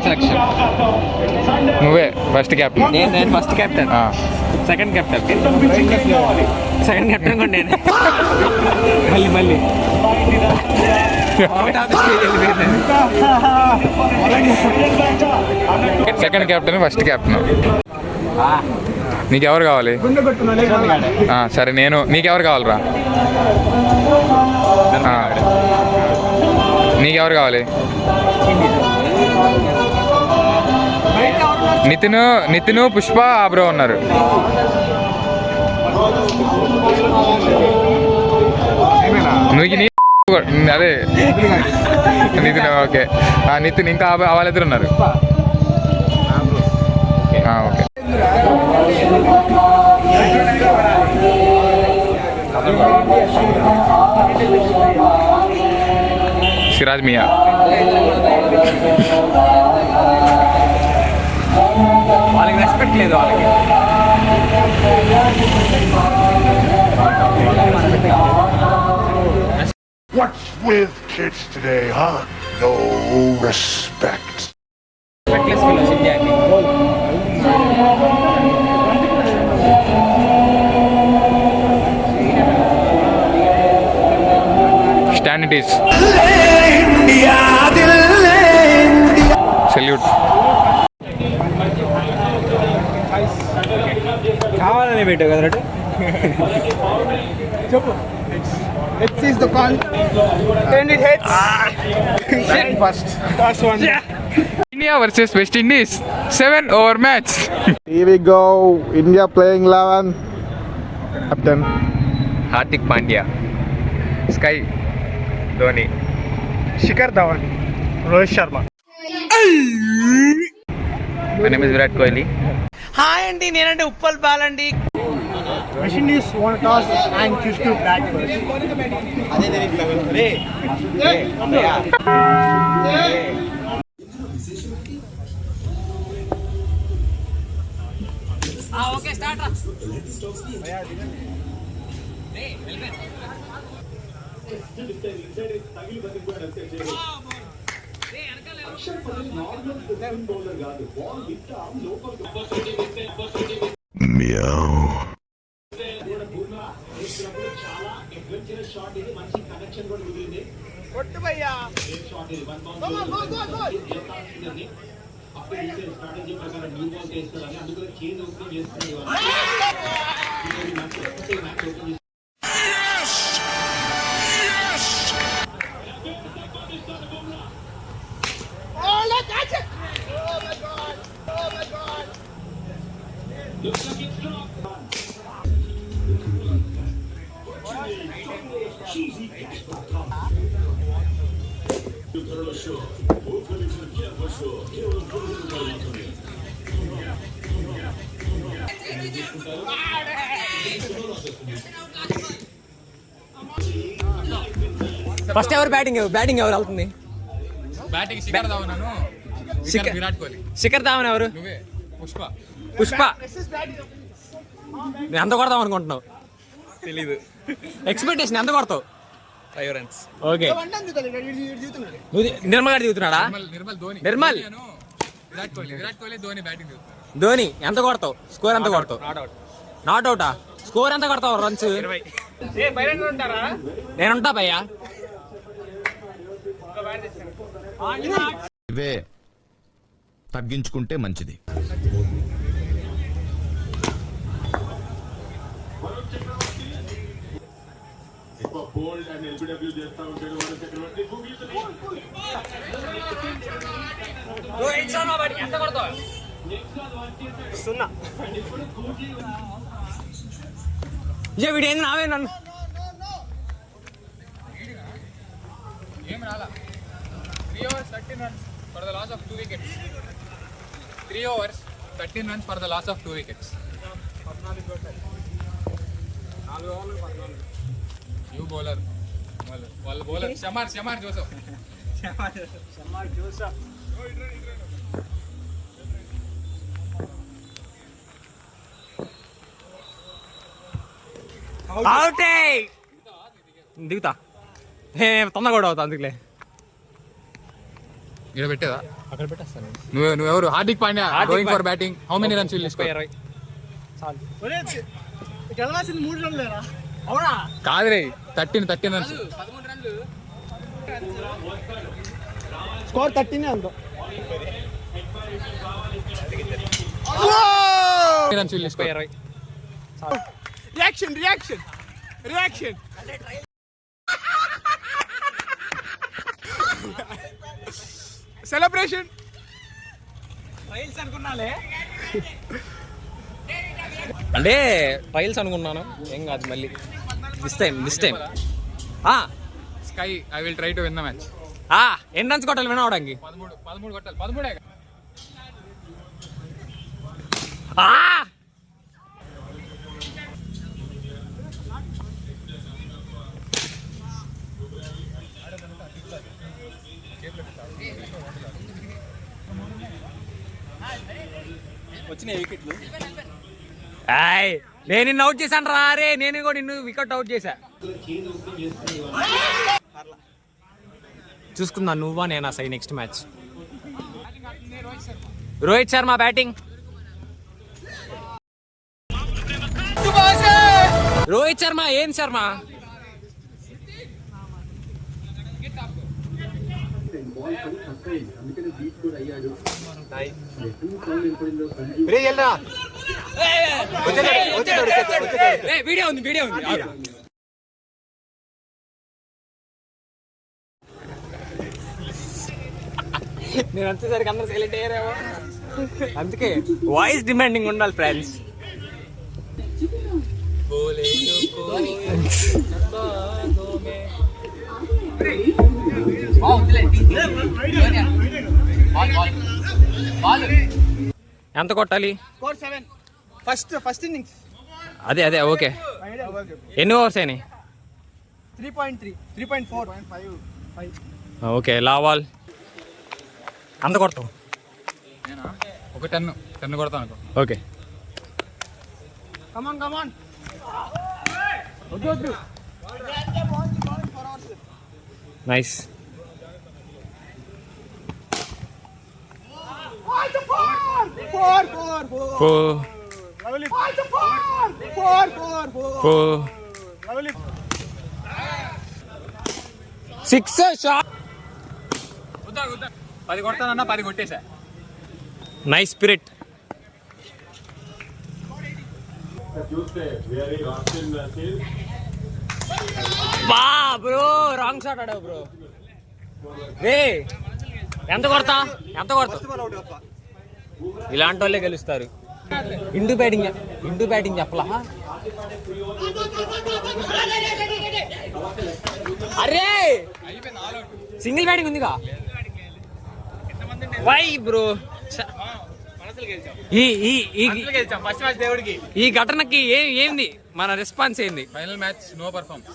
Selection నువ్వే first captain. నేను first captain. Second captain కూడా నేను. మళ్ళీ సెకండ్ క్యాప్టెన్ ఫస్ట్ క్యాప్టెన్. నీకెవరు కావాలి? సరే నీకెవరు కావాలరా? నీకెవరు కావాలి? నితిన్ పుష్ప బ్రో ఉన్నారు. అదే నితిన్. ఓకే నితిన్ ఇంకా వాళ్ళిద్దరు ఉన్నారు. ఓకే సిరాజ్ మియా. వాళ్ళకి రెస్పెక్ట్ లేదు. వాళ్ళకి What's with kids today, huh? No respect. Respectless fellows ఇండియాకి. Stand it is. Salute. కావాలని పెట్టావు కదా చెప్పు. Hits is the call. And it hits. First one. India versus West Indies 7-over match. Here we go. India playing 11. Captain. Hardik Pandya. Sky. Dhoni. Shikhar Dhawan. Rohit Sharma. My name is Virat Kohli. Hi అండి, నేనంటే Uppal బాలండి. West Indies won a toss and choose to bat first. Okay start రా. Meow. కొట్టు భయ్యా. First ఎవరు batting ఎవరు వెళ్తుంది? Batting Shikhar Dhawan. Virat Kohli. Shikhar Dhawan ఎవరు? పుష్ప. నేను ఎంత కొడతావు అనుకుంటున్నావు? తెలీదు. ఎక్స్పెక్టేషన్ ఎంత కొడతావు? 5 runs. ఓకే. నిర్మల్ గారు దిగుతున్నాడా? నిర్మల్. విరాట్ కోహ్లీ ధోని బ్యాటింగ్. ధోని ఎంత కొడతావు? స్కోర్ ఎంత కొడతావు? నాట్ అవుటా? స్కోర్ ఎంత కొడతావు? రన్స్? నేనుంటా భయ్యా. ఇవే తగ్గించుకుంటే మంచిది. ఎంత కొడతావు? 0. వీడు ఏంది నావే నన్ను ఏం రాలా. 3 overs 13 runs for the loss of 2 wickets. 3 overs 13 runs for the loss of 2 wickets. 4 overs 14. New bowler. వాళ్ళ bowler Shamar Joseph. అవుటే దిగుతా. తొందర కూడా అవుతా అందుకులే. ఇక్కడ పెట్టేదా? అక్కడ పెట్టేస్తాను. నువ్వెవరు? Hardik Pandya going for batting. How many runs will score? 20. కాదురే 13 రన్స్. స్కోర్ 13 అందో. Runs will score? 20. Reaction celebration. అంటే ట్రయల్స్ అనుకున్నాను, ఏం కాదు. మళ్ళీ this time sky I will try to win the match. ఎన్ని రన్స్ కొట్టాలి విన్ అవడానికి? 13 కొట్టాలి. 13 నేను నిన్ను అవుట్ చేశాను రా. అరే నేను కూడా నిన్ను వికెట్ అవుట్ చేశా. చూసుకుందా నువ్వా నేనా సై next match. Rohit Sharma batting. Rohit Sharma ఏం శర్మ? వీడియో ఉంది. నేను వచ్చేసరికి అందరూ సైలెంట్ అయ్యారేమో, అందుకే వాయిస్ డిమాండింగ్ ఉండాలి ఫ్రెండ్స్. ఎంత కొట్టాలి? స్కోర్ 7. First innings. అదే ఓకే. ఎన్ని ఓవర్స్ అయినాయి? 3.3 3.4 ఓకే. లావాల్ అంత కొడతావు? ఒక 10 కొడతాను అనుకో. ఓకే. కమాన్ వద్దు. నైస్. Six shot. 10 కొడతానన్నా 10 కొట్టేశా. Nice spirit. బా బ్రో రాంగ్ షాట్ ఆడావు బ్రో. ఎంత కొడతా? ఇలాంటి వాళ్ళే గెలుస్తారు. ఇంటూ బ్యాటింగ్ చెప్పలా? అరే సింగిల్ బ్యాటింగ్ ఉందిగా. వై బ్రో ఈ ఘటనకి ఏంది మన రెస్పాన్స్? ఏంది final match no perform.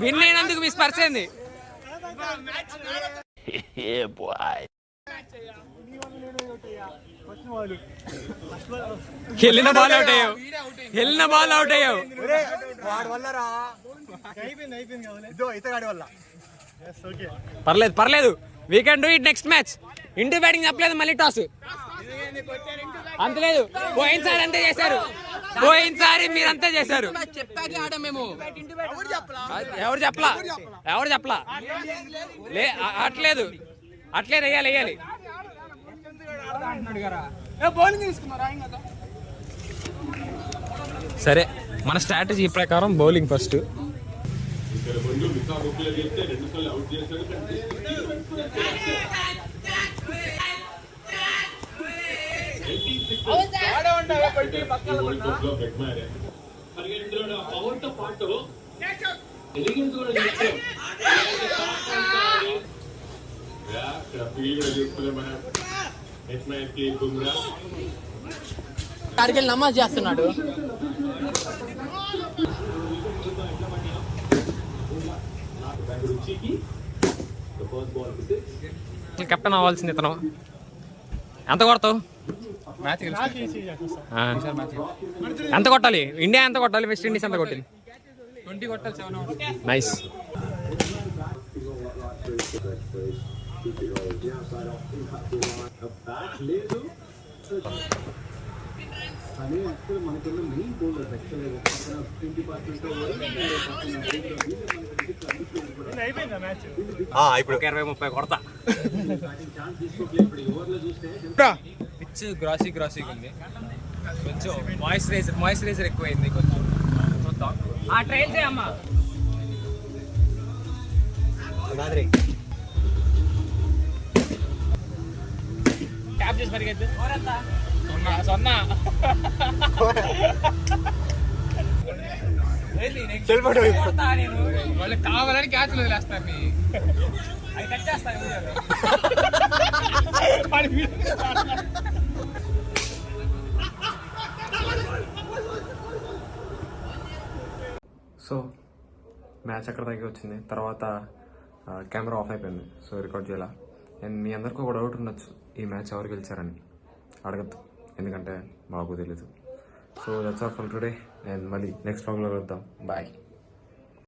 Win అయినందుకు మీ స్పర్శ ఏంది? వెళ్ళిన బాల్ అవుట్ అయ్యావు. పర్లేదు we can do it next match. Into batting చెప్పలేదు, మళ్ళీ టాస్ అంత లేదు. పోయినసారి అంతే చేశారు. మీరంతా చేశారు. ఎవరు చెప్పలా? అట్లేదు వేయాలి. సరే మన స్ట్రాటజీ ప్రకారం బౌలింగ్ ఫస్ట్. టార్గెట్ నమాజ్ చేస్తున్నాడు. కెప్టెన్ అవ్వాల్సింది ఇతను. ఎంత కొడతావు? ఎంత కొట్టాలి? ఇండియా ఎంత కొట్టాలి? వెస్ట్ ఇండీస్ ఎంత కొట్టింది? 20 కొట్టాలి. 7 నైస్. పిచ్ గ్రాసీ ఉంది, కొంచెం మాయిశ్చరైజర్ ఎక్కువైంది కొంచెం. చూద్దాం. ట్రైల్ చేయమ్మా. క్యాప్ చేసి పరిగెత్తు. సొన్నా వాళ్ళు కావాలని క్యాచ్లు వదిలేస్తారు నీ. అది కట్ చేస్తాను. సో మ్యాచ్ అక్కడ దగ్గర వచ్చింది. తర్వాత కెమెరా ఆఫ్ అయిపోయింది, సో రికార్డ్ చేయాల. అండ్ మీ అందరికీ ఒక డౌట్ ఉండొచ్చు, ఈ మ్యాచ్ ఎవరు గెలిచారని. అడగద్దు, ఎందుకంటే మాకు తెలీదు. So that's all for today. And మళ్ళీ నెక్స్ట్ వ్లాగ్లో కలుద్దాం. బాయ్.